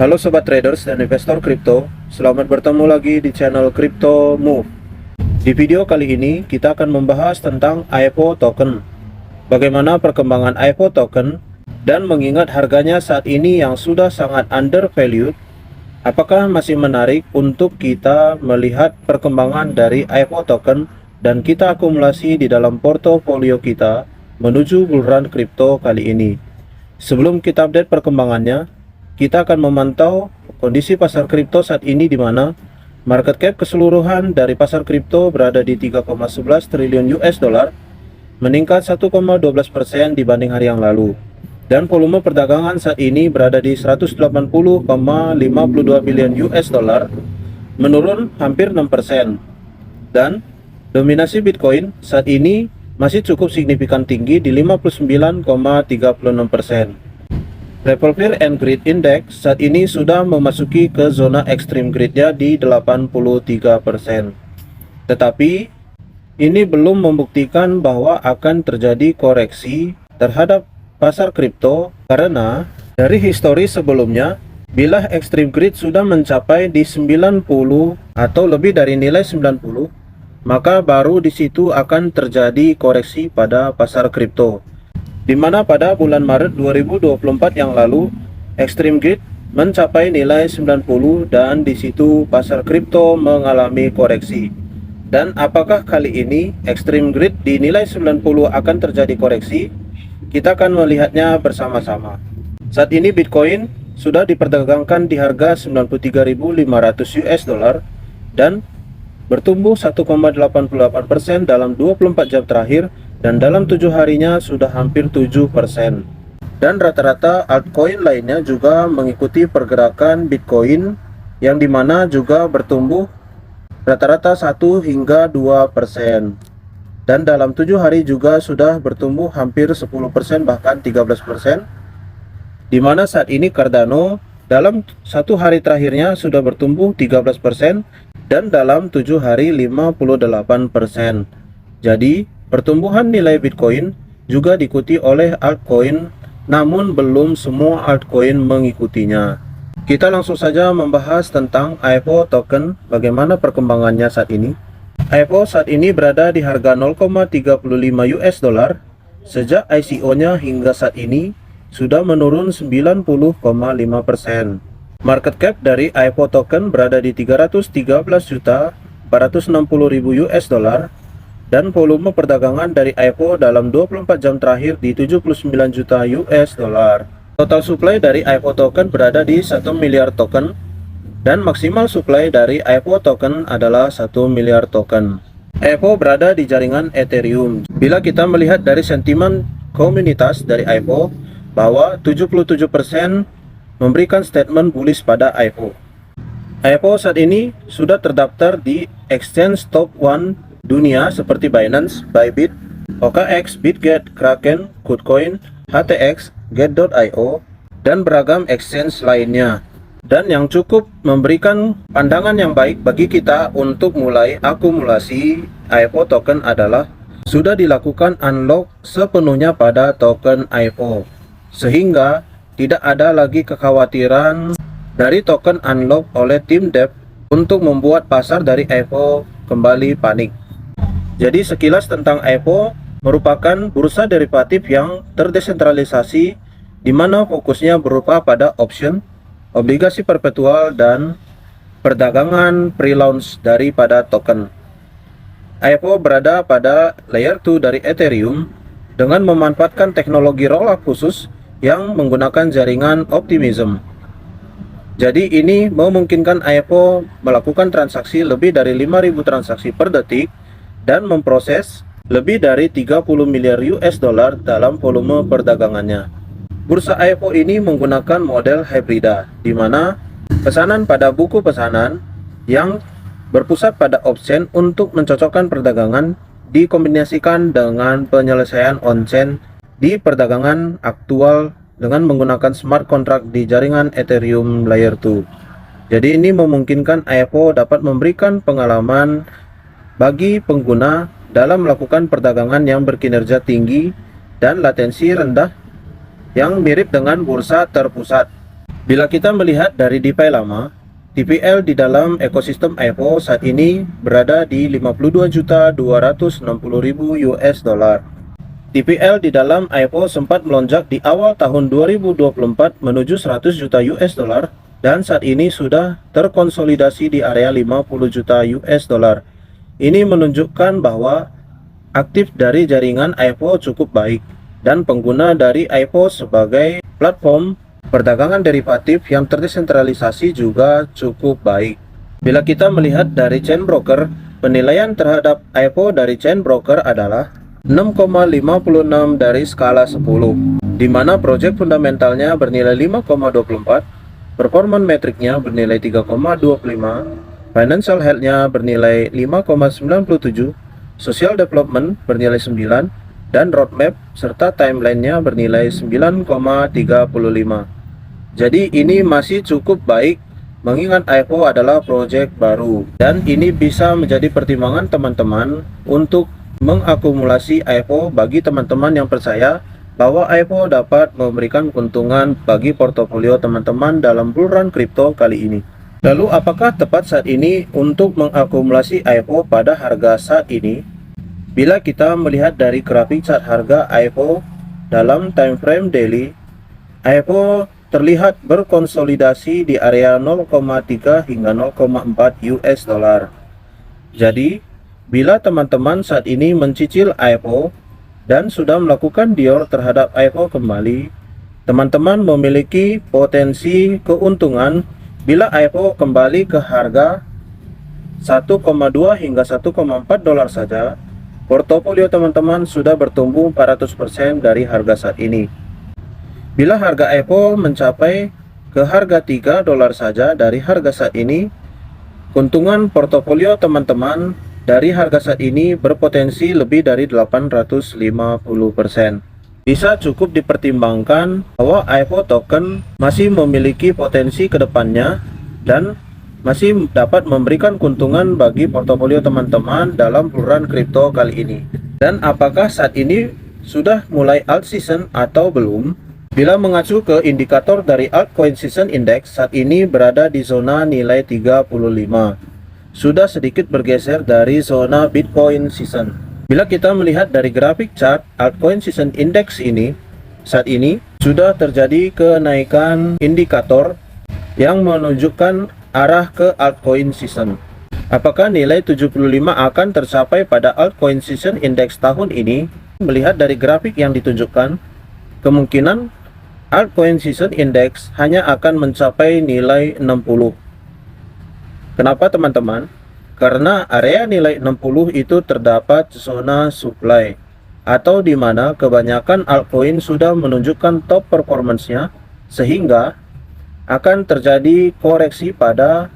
Halo sobat traders dan investor kripto, selamat bertemu lagi di channel Crypto Move. Di video kali ini kita akan membahas tentang IFO token. Bagaimana perkembangan IFO token dan mengingat harganya saat ini yang sudah sangat undervalued, apakah masih menarik untuk kita melihat perkembangan dari IFO token dan kita akumulasi di dalam portofolio kita menuju bull run kripto kali ini. Sebelum kita update perkembangannya, kita akan memantau kondisi pasar kripto saat ini, di mana market cap keseluruhan dari pasar kripto berada di 3,11 triliun US dollar, meningkat 1,12% dibanding hari yang lalu. Dan volume perdagangan saat ini berada di 180,52 billion US dollar, menurun hampir 6%. Dan dominasi Bitcoin saat ini masih cukup signifikan tinggi di 59,36%. Revolver and Greed Index saat ini sudah memasuki ke zona extreme greednya di 83%. Tetapi ini belum membuktikan bahwa akan terjadi koreksi terhadap pasar kripto, karena dari histori sebelumnya, bila extreme greed sudah mencapai di 90 atau lebih dari nilai 90, maka baru di situ akan terjadi koreksi pada pasar kripto. Di mana pada bulan Maret 2024 yang lalu, extreme greed mencapai nilai 90 dan di situ pasar kripto mengalami koreksi. Dan apakah kali ini extreme greed di nilai 90 akan terjadi koreksi? Kita akan melihatnya bersama-sama. Saat ini Bitcoin sudah diperdagangkan di harga 93.500 US dollar dan bertumbuh 1,88% dalam 24 jam terakhir, dan dalam 7 harinya sudah hampir 7%. Dan rata-rata altcoin lainnya juga mengikuti pergerakan Bitcoin, yang dimana juga bertumbuh rata-rata 1 hingga 2%. Dan dalam 7 hari juga sudah bertumbuh hampir 10%, bahkan 13%. Dimana saat ini Cardano dalam 1 hari terakhirnya sudah bertumbuh 13%, dan dalam 7 hari 58%. Jadi pertumbuhan nilai Bitcoin juga diikuti oleh altcoin, namun belum semua altcoin mengikutinya. Kita langsung saja membahas tentang IFO token, bagaimana perkembangannya saat ini. IFO saat ini berada di harga 0,35 US dollar. Sejak ICO-nya hingga saat ini sudah menurun 90,5%. Market cap dari IFO token berada di 313.460.000 US dollar. Dan volume perdagangan dari IFO dalam 24 jam terakhir di 79 juta US dollar. Total supply dari IFO token berada di 1 miliar token, dan maksimal supply dari IFO token adalah 1 miliar token. IFO berada di jaringan Ethereum. Bila kita melihat dari sentimen komunitas dari IFO, bahwa 77% memberikan statement bullish pada IFO. IFO saat ini sudah terdaftar di exchange top 1 dunia seperti Binance, Bybit, OKX, Bitget, Kraken, Kucoin, HTX, Get.io, dan beragam exchange lainnya. Dan yang cukup memberikan pandangan yang baik bagi kita untuk mulai akumulasi IFO token adalah sudah dilakukan unlock sepenuhnya pada token IFO, sehingga tidak ada lagi kekhawatiran dari token unlock oleh tim dev untuk membuat pasar dari IFO kembali panik. Jadi sekilas tentang IFO, merupakan bursa derivatif yang terdesentralisasi, di mana fokusnya berupa pada option, obligasi perpetual, dan perdagangan pre-launch daripada token. IFO berada pada layer 2 dari Ethereum dengan memanfaatkan teknologi rollup khusus yang menggunakan jaringan Optimism. Jadi ini memungkinkan IFO melakukan transaksi lebih dari 5.000 transaksi per detik dan memproses lebih dari 30 miliar US dollar dalam volume perdagangannya. Bursa IFO ini menggunakan model hybrida, di mana pesanan pada buku pesanan yang berpusat pada option untuk mencocokkan perdagangan dikombinasikan dengan penyelesaian on-chain di perdagangan aktual dengan menggunakan smart contract di jaringan Ethereum Layer 2. Jadi ini memungkinkan IFO dapat memberikan pengalaman bagi pengguna dalam melakukan perdagangan yang berkinerja tinggi dan latensi rendah, yang mirip dengan bursa terpusat. Bila kita melihat dari DeFi lama, TVL di dalam ekosistem IPO saat ini berada di 52.260.000 US dollar. TVL di dalam IPO sempat melonjak di awal tahun 2024 menuju 100 juta US dollar dan saat ini sudah terkonsolidasi di area 50 juta US dollar. Ini menunjukkan bahwa aktif dari jaringan IPO cukup baik dan pengguna dari IPO sebagai platform perdagangan derivatif yang terdesentralisasi juga cukup baik. Bila kita melihat dari chain broker, penilaian terhadap IPO dari chain broker adalah 6,56 dari skala 10, di mana project fundamentalnya bernilai 5,24, performance metriknya bernilai 3,25, financial health-nya bernilai 5,97, social development bernilai 9, dan roadmap serta timeline-nya bernilai 9,35. Jadi ini masih cukup baik mengingat IPO adalah proyek baru dan ini bisa menjadi pertimbangan teman-teman untuk mengakumulasi IPO bagi teman-teman yang percaya bahwa IPO dapat memberikan keuntungan bagi portofolio teman-teman dalam bull run kripto kali ini. Lalu apakah tepat saat ini untuk mengakumulasi IPO pada harga saat ini? Bila kita melihat dari grafik chart harga IPO dalam time frame daily, IPO terlihat berkonsolidasi di area 0,3 hingga 0,4 US dollar. Jadi, bila teman-teman saat ini mencicil IPO dan sudah melakukan Dior terhadap IPO kembali, teman-teman memiliki potensi keuntungan bila IPO kembali ke harga 1,2 hingga 1,4 dolar saja. Portofolio teman-teman sudah bertumbuh 400% dari harga saat ini. Bila harga IPO mencapai ke harga 3 dolar saja dari harga saat ini, keuntungan portofolio teman-teman dari harga saat ini berpotensi lebih dari 850%. Bisa cukup dipertimbangkan bahwa IPO token masih memiliki potensi ke depannya dan masih dapat memberikan keuntungan bagi portofolio teman-teman dalam bull run kripto kali ini. Dan apakah saat ini sudah mulai alt season atau belum? Bila mengacu ke indikator dari Altcoin Season Index, saat ini berada di zona nilai 35. Sudah sedikit bergeser dari zona Bitcoin Season. Bila kita melihat dari grafik chart Altcoin Season Index ini, saat ini sudah terjadi kenaikan indikator yang menunjukkan arah ke Altcoin Season. Apakah nilai 75 akan tercapai pada Altcoin Season Index tahun ini? Melihat dari grafik yang ditunjukkan, kemungkinan Altcoin Season Index hanya akan mencapai nilai 60. Kenapa teman-teman? Karena area nilai 60 itu terdapat zona supply atau di mana kebanyakan altcoin sudah menunjukkan top performance-nya, sehingga akan terjadi koreksi pada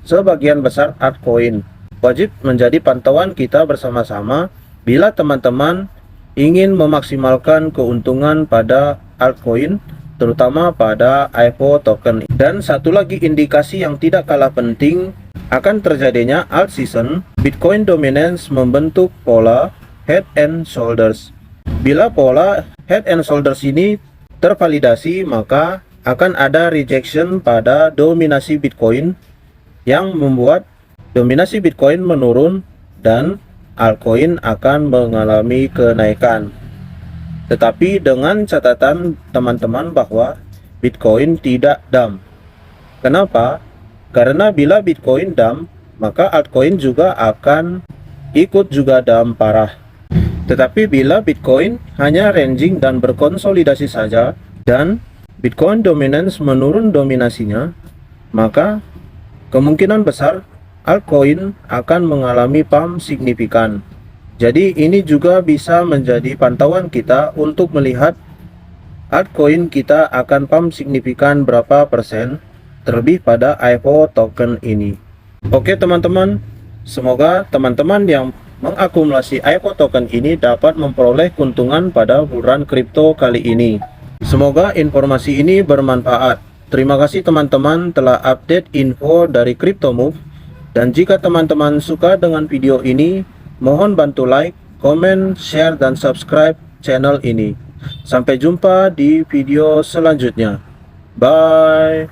sebagian besar altcoin. Wajib menjadi pantauan kita bersama-sama bila teman-teman ingin memaksimalkan keuntungan pada altcoin, terutama pada IPO token. Dan satu lagi indikasi yang tidak kalah penting akan terjadinya alt season, Bitcoin dominance membentuk pola head and shoulders. Bila pola head and shoulders ini tervalidasi, maka akan ada rejection pada dominasi Bitcoin yang membuat dominasi Bitcoin menurun dan altcoin akan mengalami kenaikan. Tetapi dengan catatan teman-teman bahwa Bitcoin tidak dump. Kenapa? Karena bila Bitcoin dump, maka altcoin juga akan ikut juga dump parah. Tetapi bila Bitcoin hanya ranging dan berkonsolidasi saja dan Bitcoin dominance menurun dominasinya, maka kemungkinan besar altcoin akan mengalami pump signifikan. Jadi ini juga bisa menjadi pantauan kita untuk melihat altcoin kita akan pump signifikan berapa persen, terlebih pada IPO token ini. Oke teman-teman, semoga teman-teman yang mengakumulasi IPO token ini dapat memperoleh keuntungan pada bull run kripto kali ini. Semoga informasi ini bermanfaat. Terima kasih teman-teman telah update info dari CryptoMove. Dan jika teman-teman suka dengan video ini, mohon bantu like, komen, share, dan subscribe channel ini. Sampai jumpa di video selanjutnya. Bye.